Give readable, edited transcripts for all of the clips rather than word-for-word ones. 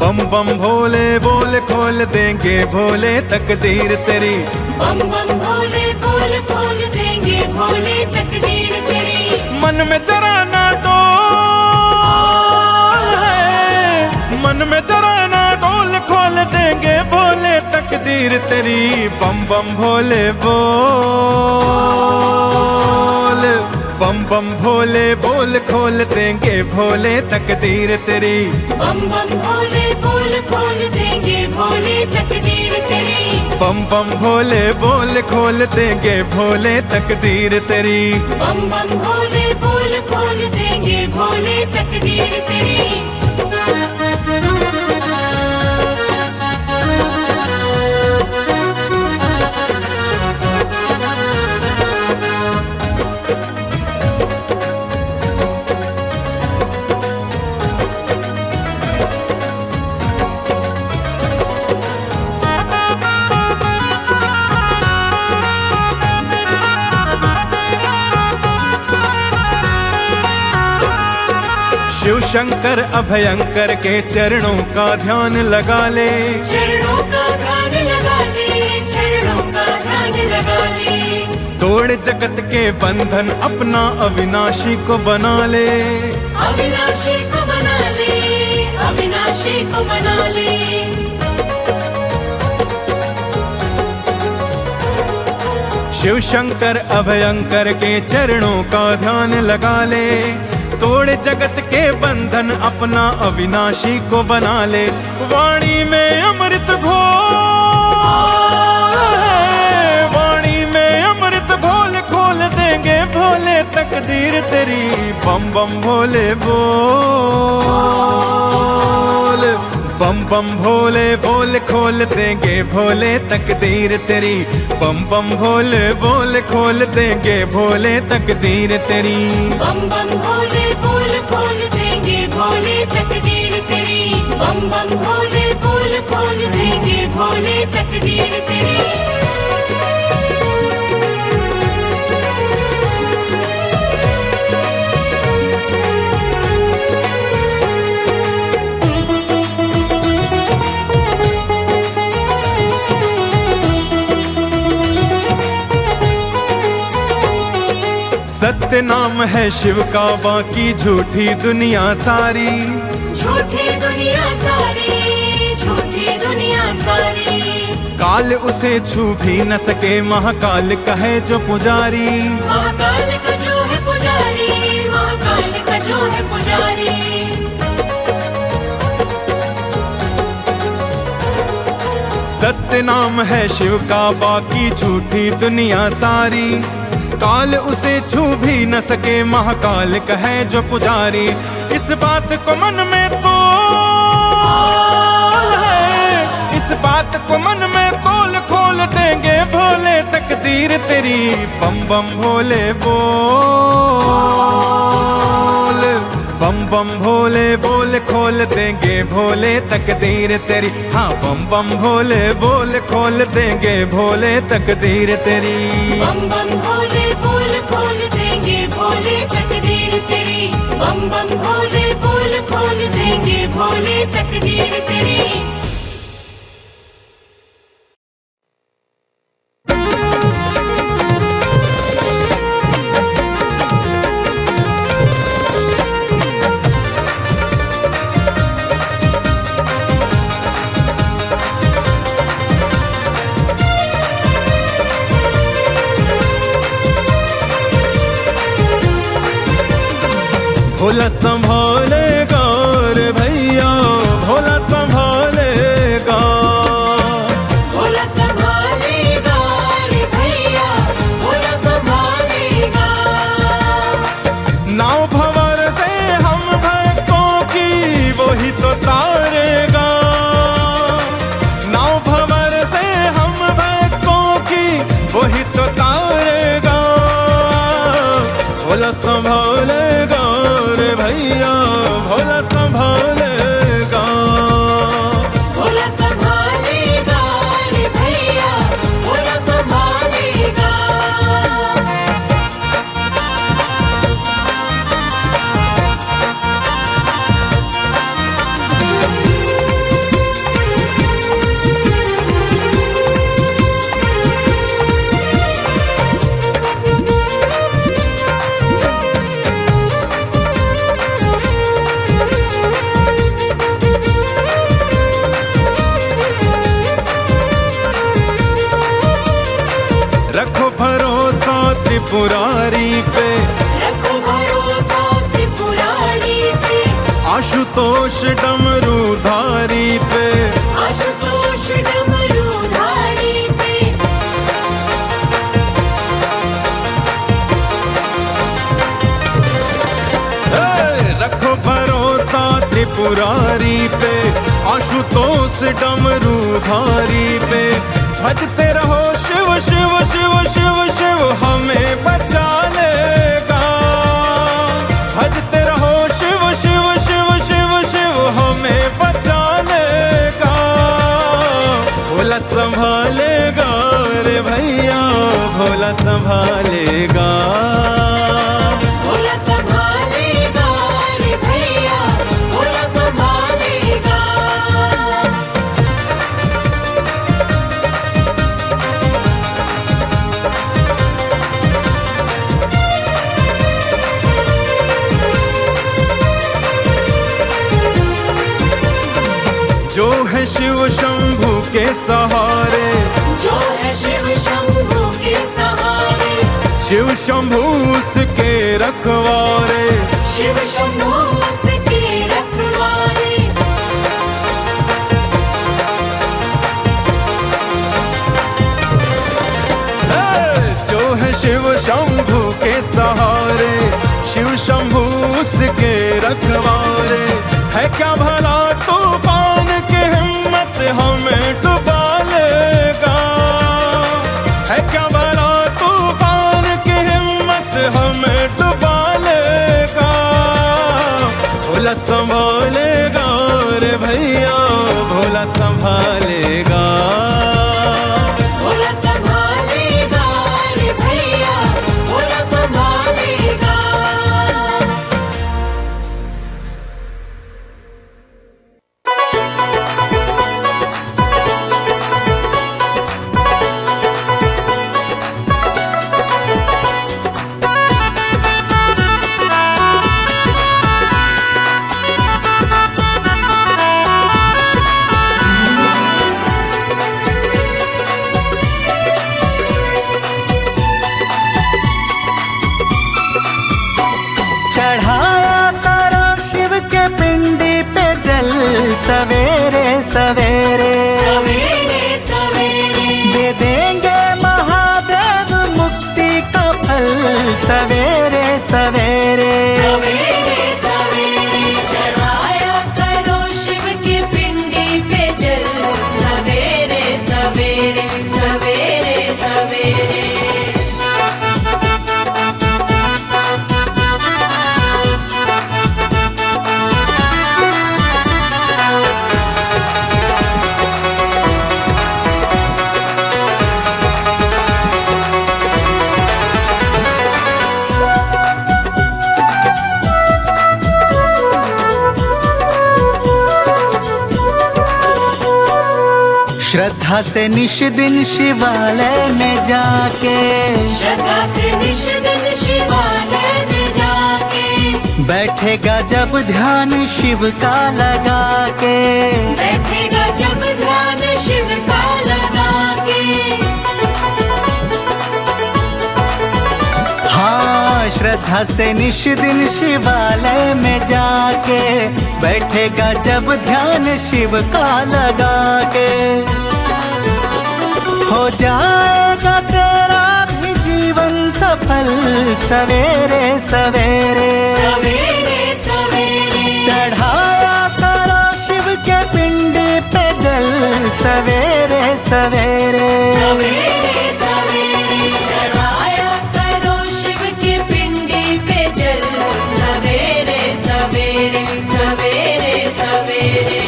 बम बम भोले बोल खोल देंगे भोले तकदीर तेरी। बम बम भोले बोल खोल देंगे भोले तकदीर तेरी। मन में जरा ना डोल है, मन में जरा ना डोल खोल देंगे भोले तकदीर तेरी। बम बम भोले बोल, बम बम भोले बोल खोल देंगे भोले तकदीर तेरी। बम बम भोले बोल खोल देंगे भोले तकदीर तेरी। बम बम भोले बोल खोल देंगे भोले तकदीर तेरी। बम बम भोले बोल खोल देंगे भोले तकदीर तेरी। शिव शंकर अभयंकर के चरणों का ध्यान लगा ले। चरणों का ध्यान लगा ले, चरणों का ध्यान लगा ले। तोड़ जगत के बंधन अपना अविनाशी को बना ले। अविनाशी को बना ले, अविनाशी को बना ले। शिव शंकर अभयंकर के चरणों का ध्यान लगा ले। तोड़ जगत के बंधन अपना अविनाशी को बना ले। वाणी में अमृत घोल है, वाणी में अमृत घोल खोल देंगे भोले तकदीर तेरी। बम बम भोले बोल, बम बम भोले बोल खोल देंगे भोले तकदीर तेरी। बम बम भोले बोल खोल देंगे भोले तकदीर तेरी। बम बम भोले बोल खोल देंगे भोले तकदीर तेरी। बम बम भोले बोल खोल देंगे भोले तकदीर तेरी। सत्य नाम है शिव का, बाकी झूठी दुनिया सारी। झूठी दुनिया सारी, झूठी दुनिया सारी। काल उसे छू भी न सके, महाकाल कहे जो पुजारी। महाकाल का जो है पुजारी, महाकाल का जो है पुजारी। सत्य नाम है शिव का, बाकी झूठी दुनिया सारी। काल उसे छू भी न सके, महाकाल कहे जो पुजारी। इस बात को मन में तोल है, इस बात को मन में तोल खोल देंगे भोले तकदीर तेरी। बम बम भोले बोल, बम बम भोले बोल खोल देंगे भोले तकदीर तेरी। हाँ बम बम भोले बोल खोल देंगे भोले तकदीर तेरी। बम बम भोले बोल खोल देंगे भोले तकदीर तेरी। बम बम भोले बोल खोल देंगे भोले तकदीर तेरी। भोला संभालेगा रे भैया, भोला संभालेगा। भोला संभालेगा रे भैया, भोला संभालेगा। नाव भंवर से हम भक्तों की वही तो तारेगा। नाव भंवर से हम भक्तों की वही तो तारेगा। भोला संभालेगा रे भैया, त्रिपुरारी पे, रखो भरोसा त्रिपुरारी पे, आशुतोष डमरूधारी पे, आशुतोष डमरूधारी पे, रखो भरोसा त्रिपुरारी पे, आशुतोष डमरूधारी पे। भजते रहो शिव शिव शिव शिव शिव हमें बचा लेगा। भजते रहो शिव शिव शिव शिव शिव हमें बचा लेगा। भोला संभालेगा रे भैया, भोला संभालेगा। भोला संभालेगा रे भैया, भोला संभालेगा। जो है शिव शंभू के सहारे, जो है शिव शंभू के सहारे, शिव शंभू उसके रखवारे। शिव शंभू उसके रखवारे। जो है शिव शंभू के सहारे, शिव शंभू उसके रखवारे। है क्या भला तूफान की हिम्मत हमें डुबा लेगा। है क्या भला तूफान की हिम्मत हमें डुबा लेगा। भोला संभालेगा रे भैया, भोला संभालेगा। भोला संभालेगा रे भैया, भोला संभालेगा। चढ़ाया करो शिव के पिंडी पे जल सवेरे सवेरे, सवेरे सवेरे दे देंगे महादेव मुक्ति का फल सवेरे सवेरे। सवेरे सवेरे चढ़ाया करो शिव के पिंडी पे जल सवेरे सवेरे सवेरे सवेरे। श्रद्धा से निश दिन शिवालय में जाके, श्रद्धा से निश दिन शिवालय में जाके, बैठेगा जब ध्यान शिव का लगा के, बैठेगा जब ध्यान शिव का लगा के। हाँ, श्रद्धा से निश दिन शिवालय में जाके, बैठेगा जब ध्यान शिव का लगा के। हो जाएगा तेरा भी जीवन सफल सवेरे सवेरे। सवेरे सवेरे चढ़ाया करो शिव के पिंडी पे जल सवेरे सवेरे। सवेरे सवेरे चढ़ाया करो शिव के पिंडी पे जल सवेरे सवेरे सवेरे सवेरे।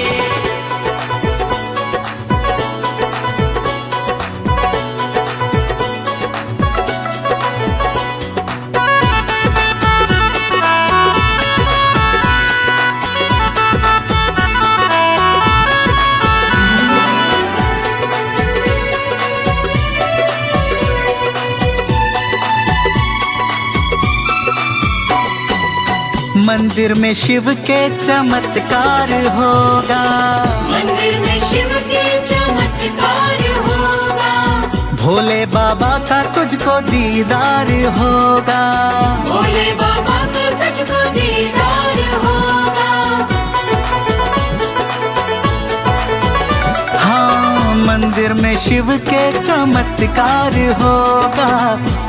मंदिर में शिव के चमत्कार होगा, मंदिर में शिव के चमत्कार होगा। भोले बाबा का तुझको तुझको दीदार होगा। भोले बाबा का तुझको दीदार होगा। हाँ, मंदिर में शिव के चमत्कार होगा।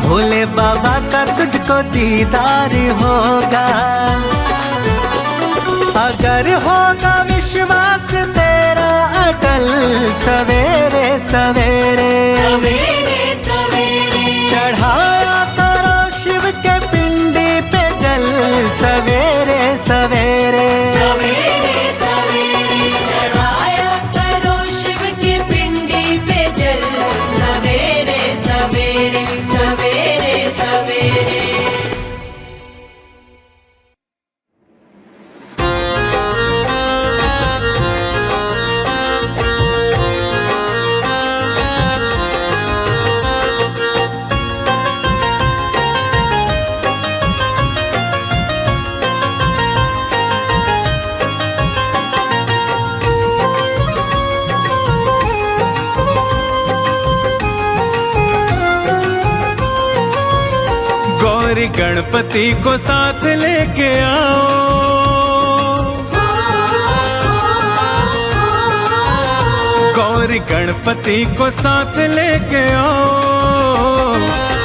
भोले बाबा का तुझको दीदार होगा। अगर होगा विश्वास तेरा अटल, सवेरे सवेरे सवेरे सवेरे चढ़ाया करो शिव के पिंडी पे जल, सवेरे सवेरे सवेरे सवेरे चढ़ाया करो शिव के पिंडी पे जल, सवेरे सवेरे सवेरे सवेरे। गौरी गणपति को साथ लेके आओ, गौरी गणपति को साथ लेके आओ,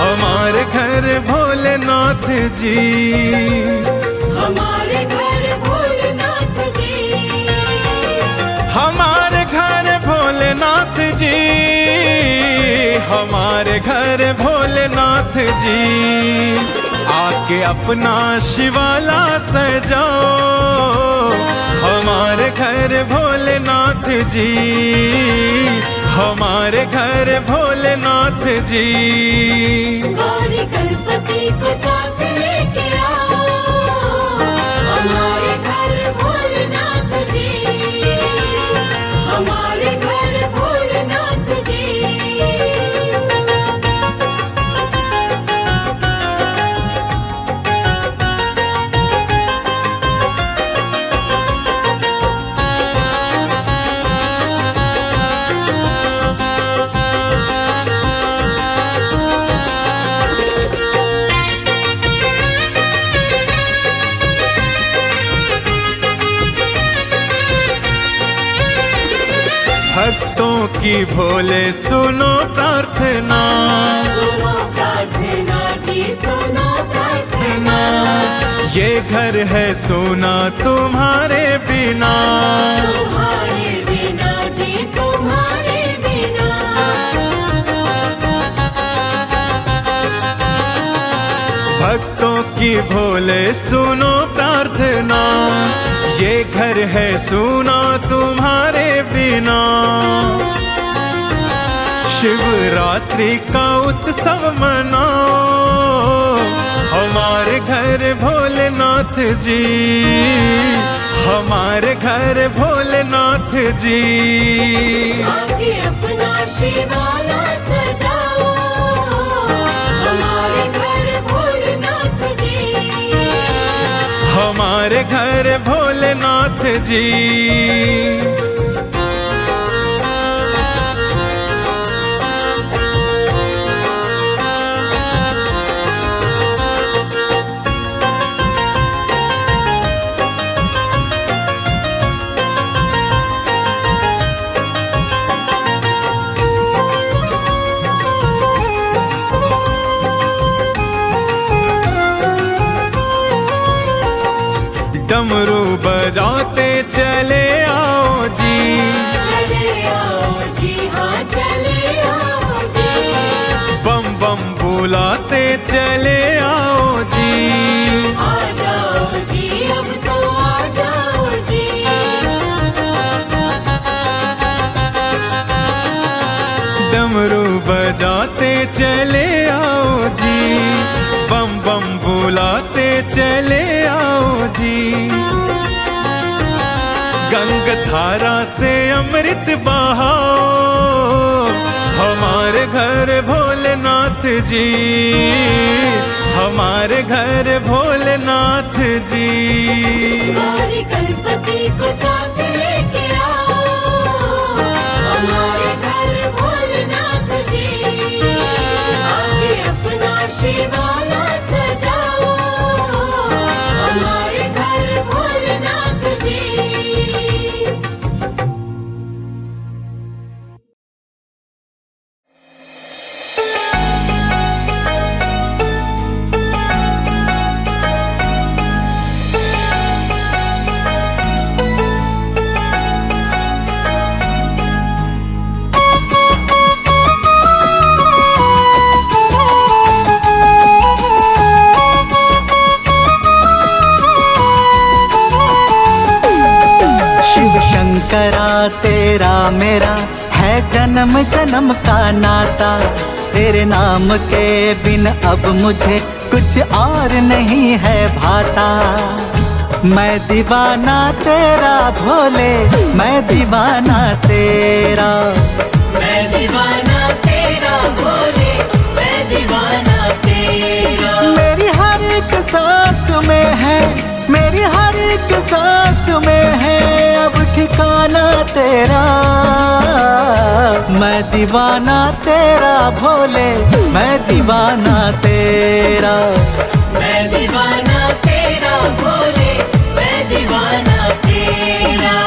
हमारे घर भोलेनाथ जी, हमारे घर भोलेनाथ जी, हमारे घर भोलेनाथ जी, हमारे घर भोलेनाथ जी। आके अपना शिवाला सजाओ, हमारे घर भोलेनाथ जी, हमारे घर भोलेनाथ जी। गौरी गणपति को साथ लेके आओ, हमारे घर भोलेनाथ जी, हमारे घर भोलेनाथ जी। भक्तों की भोले सुनो प्रार्थना, सुनो प्रार्थना जी, सुनो प्रार्थना। ये घर है सोना तुम्हारे बिना, तुम्हारे बिना जी, तुम्हारे बिना। भक्तों की भोले सुनो प्रार्थना, ये घर है सोना तुम्हारे बिना। शिवरात्रि का उत्सव मनाओ, हमारे घर भोलेनाथ जी, हमारे घर भोलेनाथ जी। आके अपना शिवाला सजाओ, हमारे घर भोलेनाथ जी, हमारे घर भोलेनाथ जी। डमरू बजाते चले आओ जी, चले आओ जी, हाँ चले आओ जी। बम बम बुलाते चले आओ जी, आ जाओ जी, अब तो आ जाओ जी। डमरू बजाते चले आओ जी, बम बम बुलाते चले आओ जी। गंग धारा से अमृत बहाओ, हमारे घर भोलेनाथ जी, हमारे घर भोलेनाथ जी। गौरी गणपति को साथ लेके आओ, हमारे घर भोलेनाथ जी। आके शंकरा तेरा मेरा है जन्म जन्म का नाता। तेरे नाम के बिन अब मुझे कुछ और नहीं है भाता। मैं दीवाना तेरा भोले, मैं दीवाना तेरा। मैं दीवाना तेरा भोले, मैं दीवाना तेरा। मेरी हर एक सांस में है, मेरी हर एक सांस में है अब ठिकाना तेरा। मैं दीवाना तेरा भोले, मैं दीवाना तेरा। मैं दीवाना तेरा भोले, मैं दीवाना तेरा।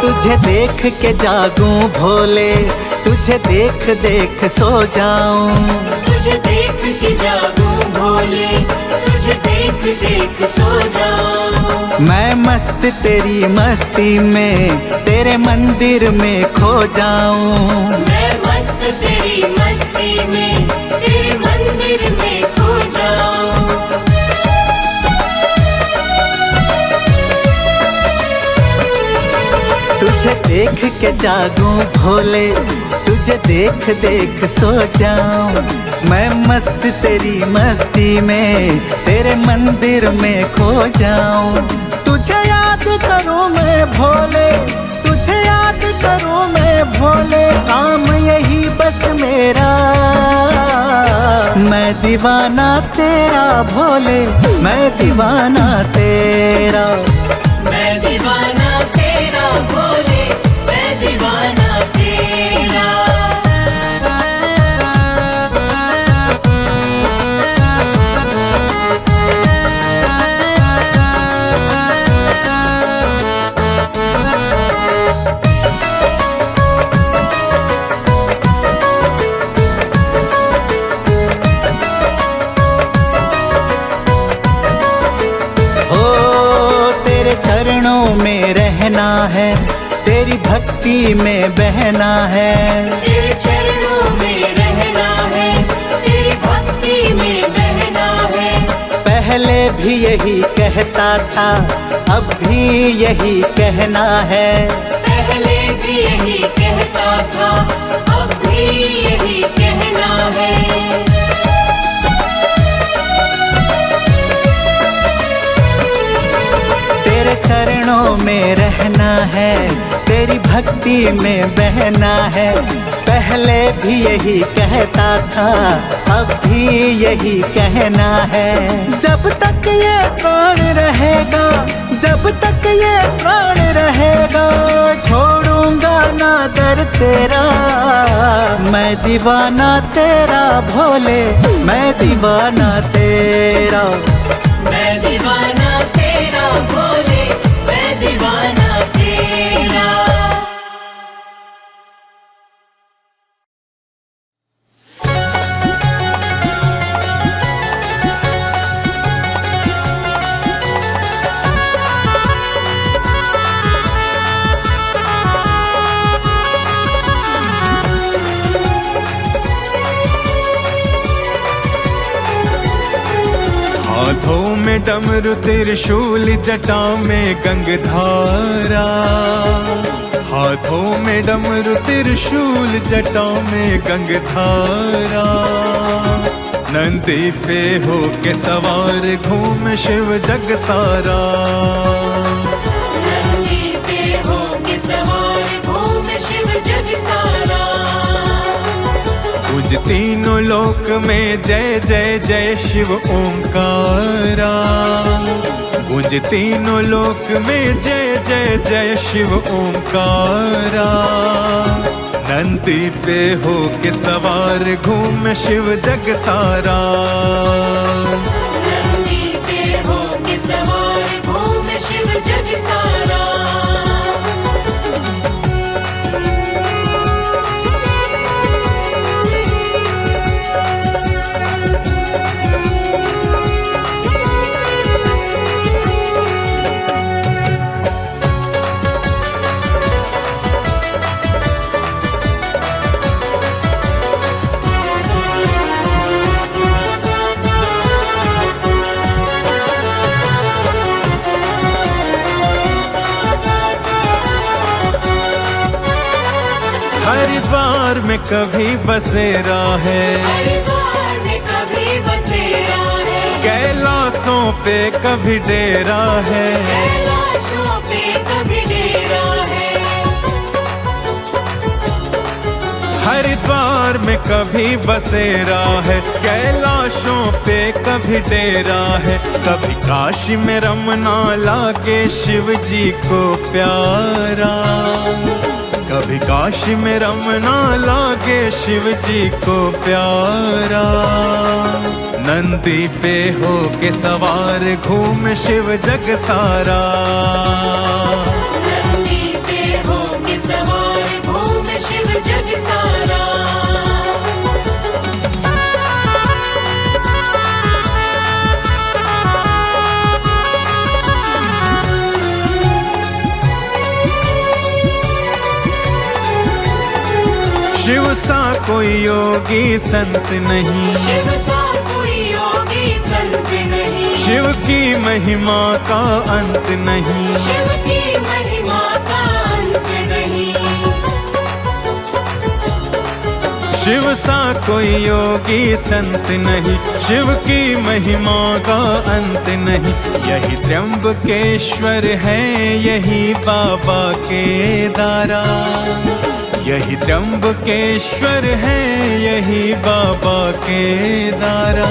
तुझे देख के जागूं भोले, तुझे देख देख सो जाऊं। तुझे देख के जागूं भोले, तुझे देख देख सो जाऊं। मैं मस्त तेरी मस्ती में तेरे मंदिर में खो जाऊं। मैं मस्त तेरी मस्ती में तेरे मंदिर में खो जाऊं। तुझे देख के जागूं भोले, तुझे देख देख सो जाऊं। मैं मस्त तेरी मस्ती में तेरे मंदिर में खो जाऊं। तुझे याद करूं मैं भोले, तुझे याद करूं मैं भोले, काम यही बस मेरा। मैं दीवाना तेरा भोले, मैं दीवाना तेरा। मैं दीवाना तेरा भोले, मैं दीवाना तेरा। चरणों में रहना है, तेरी भक्ति में बहना है। तेरे चरणों में रहना है, तेरी भक्ति में बहना है। पहले भी यही कहता था, अब भी यही कहना है। पहले भी यही कहता था, अब भी यही कहना है। तेरे चरणों में रहना है, तेरी भक्ति में बहना है। पहले भी यही कहता था, अब भी यही कहना है। जब तक ये प्राण रहेगा, जब तक ये प्राण रहेगा, छोड़ूंगा ना दर तेरा। मैं दीवाना तेरा भोले, मैं दीवाना तेरा। मैं दीवाना तेरा भोले, मैं दीवाना तेरा। हाथों में डमरू त्रिशूल, जटा में गंगधारा। हाथों में डमरू त्रिशूल, जटा में गंगधारा। नंदी पे हो के सवार घूम शिव जग सारा। नंदी पे हो के सवार घूम शिव जग सारा। पूज तीनों लोक में जय जय जय शिव ओंकारा। गूंज तीनों लोक में जय जय जय शिव ओंकारा। नंदी पे हो के सवार घूम शिव जग सारा। नंदी पे हो के सवार घूम शिव जग सारा। में कभी बसेरा है, हरिद्वार में कभी बसेरा है, कैलाशों पे कभी डेरा है, कैलाशों पे कभी डेरा है। हरिद्वार में कभी बसेरा है, कैलाशों पे कभी डेरा है। कभी काशी में रमना लागे शिव जी को प्यारा, कभी काशी में रमना लागे शिव जी को प्यारा। नंदी पे हो के सवार घूम शिव जग सारा, नंदी पे हो के सवार घूम शिव जग सारा। शिव सा कोई योगी संत नहीं, शिव सा कोई योगी संत नहीं, शिव की महिमा का अंत नहीं, शिव की महिमा का अंत नहीं। शिव सा कोई योगी संत नहीं, शिव की महिमा का अंत नहीं। यही त्र्यंबकेश्वर है, यही बाबा केदारा, यही त्र्यंबकेश्वर है, यही बाबा केदारा।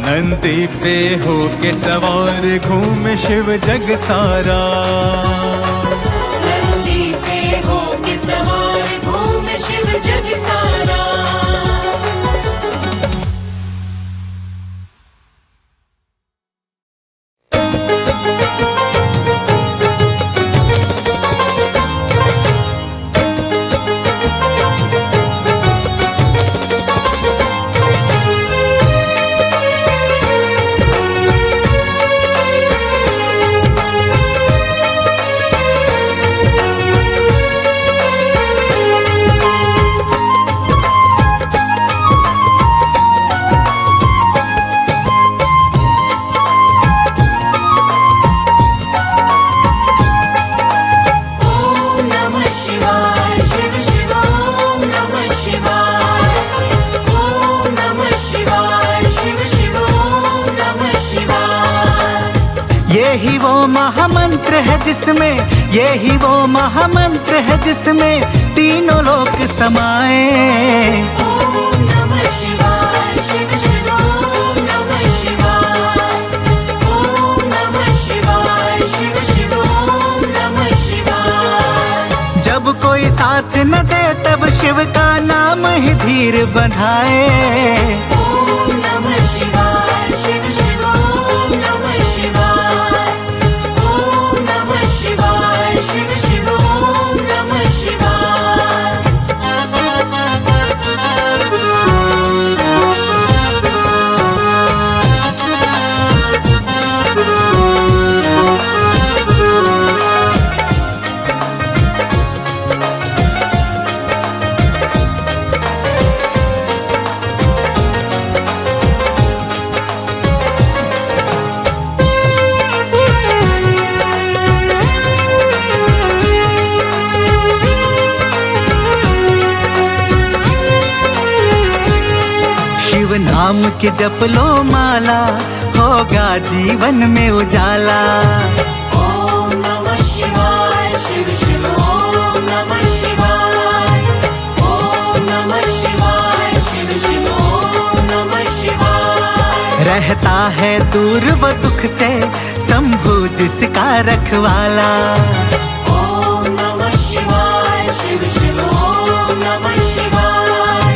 नंदी पे हो के सवार घूम शिव जग सारा, नंदी पे हो के सवार घूम शिव जग सारा। यही वो महामंत्र है जिसमें, यही वो महामंत्र है जिसमें तीनों लोक समाए। ओम नमः शिवाय, शिव शिव ओम नमः शिवाय, ओम नमः शिवाय, शिव शिव ओम नमः शिवाय। जब कोई साथ न दे तब शिव का नाम ही धीर बंधाए। ओम नमः शिवाय, शिव शिव ओम नमः शिवाय, ओम नमः शिवाय, शिव शिव ओम नमः शिवाय। शिव नाम के जप लो माला, होगा जीवन में उजाला। ओम नमः शिवाय, शिव शिव ओम नमः शिवाय, ओम नमः शिवाय, शिव शिव ओम नमः शिवाय। रहता है दूर वो दुख से शंभु जिसका रखवाला। ओम नमः शिवाय, शिव शिव ओम नमः शिवाय,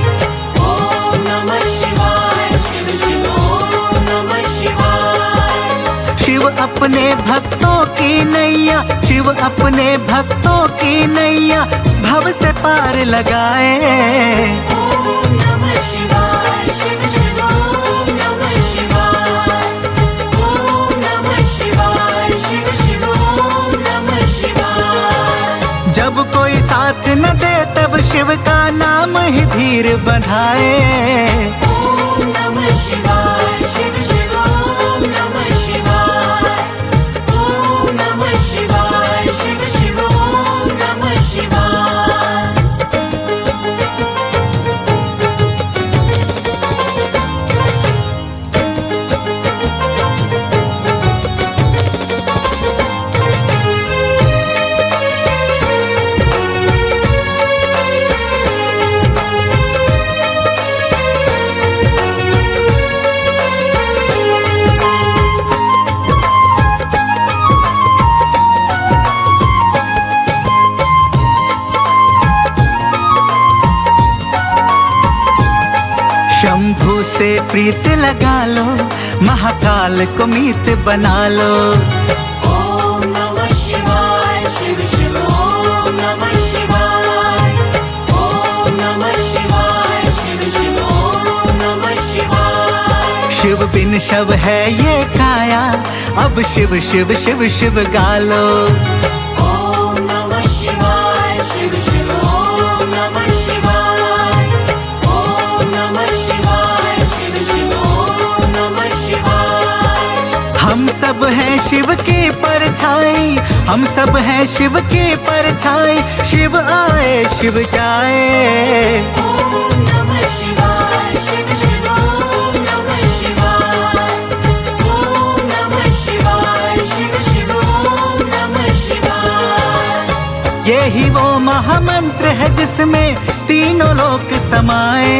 ओम नमः शिवाय, शिव शिव ओम नमः शिवाय। शिव अपने भक्तों की नैया, शिव अपने भक्तों की नैया भव से पार लगाए। ओम नमः शिवाय, शिव शिव ओम नमः शिवाय, ओम नमः शिवाय, शिव शिव ओम नमः शिवाय। जब कोई साथ न दे तब शिव का नाम ही धीर बंधाए। ओम नमः शिवाय, शिव शिव ओम नमः शिवाय, ओम नमः शिवाय, शिव शिव ओम नमः शिवाय। प्रीत लगा लो, महाकाल को मीत बना लो। ओम नमः शिवाय शिव शिव ओम नमः शिवाय। ओम नमः शिवाय शिव शिव ओम नमः शिवाय। शिव बिन शव है ये काया, अब शिव शिव शिव शिव गा लो। ओम नमः शिवाय शिव शिव ओम नमः शिवाय। ओम नमः शिवाय शिव शिव ओम नमः शिवाय। हम सब हैं शिव की परछाई, हम सब हैं शिव की परछाई, शिव आए शिव जाए। ओम नमः शिवाय शिव शिव ओम नमः शिवाय। ओम नमः शिवाय शिव शिव ओम नमः शिवाय। यही वो महामंत्र है जिसमें तीनों लोक समाए।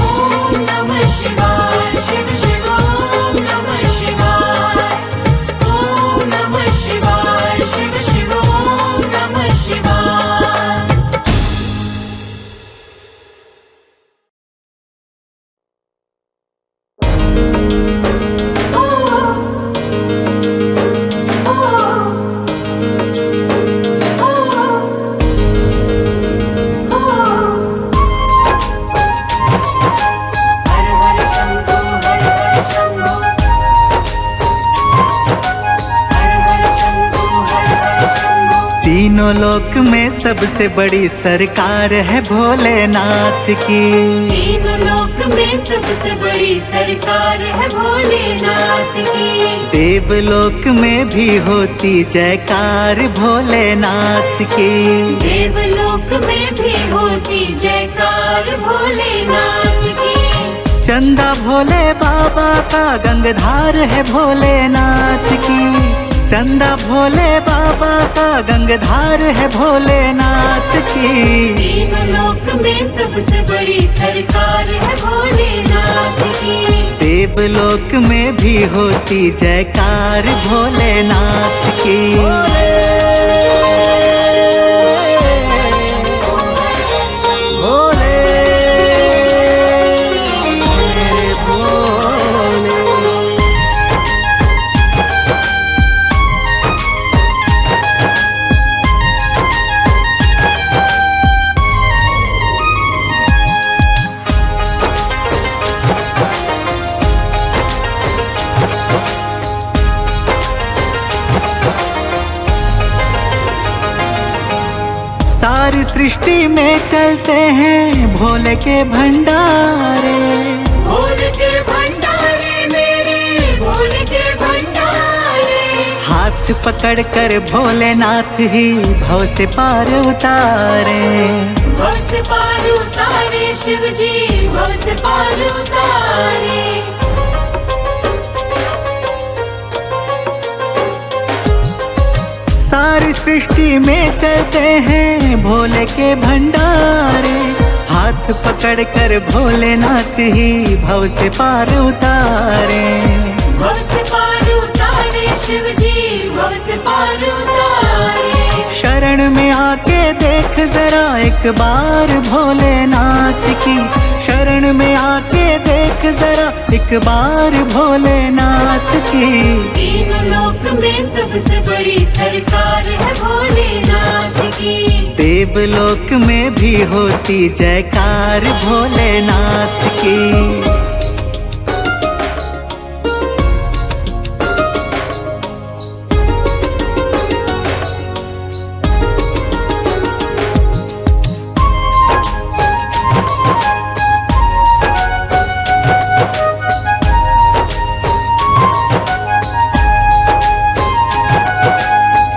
ओम नमः शिवाय शिव शिव ओम नमः शिवाय। ओम नमः शिवाय शिव शिव ओम नमः शिवाय। हर हर शंभो हर हर शंभो। हर हर शंभो हर हर शंभो। तीनों लोक में सबसे बड़ी सरकार है भोलेनाथ की। तीनों लोक में सबसे बड़ी सरकार है भोलेनाथ की। देवलोक में भी होती जयकार भोलेनाथ की। देवलोक में भी होती जयकार भोलेनाथ की। चंदा भोले बाबा का गंगधार है भोलेनाथ की। चंदा भोले बाबा का गंगधार है भोलेनाथ की। तीनों लोक में सबसे बड़ी सरकार है भोलेनाथ की। देवलोक में भी होती जयकार भोलेनाथ की। सारी सृष्टि में चलते हैं भोले के भंडारे। भोले के भंडारे मेरे भोले के भंडारे। हाथ पकड़ कर भोलेनाथ ही भव से पार उतारे। भव से पार उतारे शिव जी भव से पार उतारे। सारी सृष्टि में चलते हैं भोले के भंडारे। हाथ पकड़ कर भोलेनाथ ही भव से पार उतारे। भव से पार उतारे शिव जी भव से पार उतारे। शरण में आके देख जरा एक बार भोलेनाथ की। शरण में आके देख जरा एक बार भोलेनाथ की। तीनों लोक में सबसे बड़ी सरकार है भोलेनाथ की। देवलोक में भी होती जयकार भोलेनाथ की।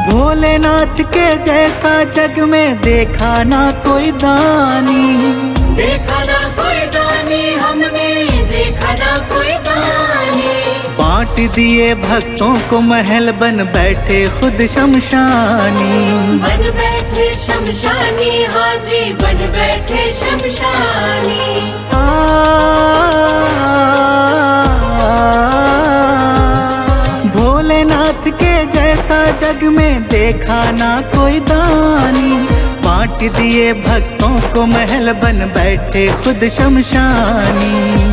भोलेनाथ के जैसा जग में देखा ना कोई दानी। देखा ना कोई दानी हमने देखा ना कोई दानी। बांट दिए भक्तों को महल बन बैठे खुद शमशानी। बन बैठे शमशानी हाजी बन बैठे शमशानी। भोलेनाथ के जैसा जग में देखा ना कोई दानी। बांट दिए भक्तों को महल, बन बैठे खुद शमशानी।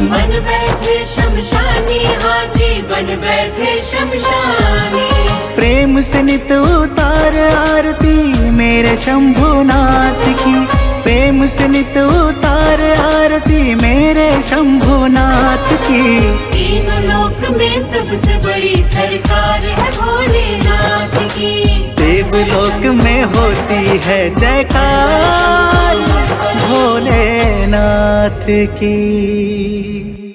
बन बैठे शमशानी, हाजी बन बैठे शमशानी। प्रेम से नित उतार आरती मेरे शंभुनाथ की, प्रेम से नित उतार आरती मेरे शंभुनाथ की। तीनों लोक में सबसे बड़ी सरकार है भोलेनाथ की। देवलोक में होती है जयकार भोलेनाथ की।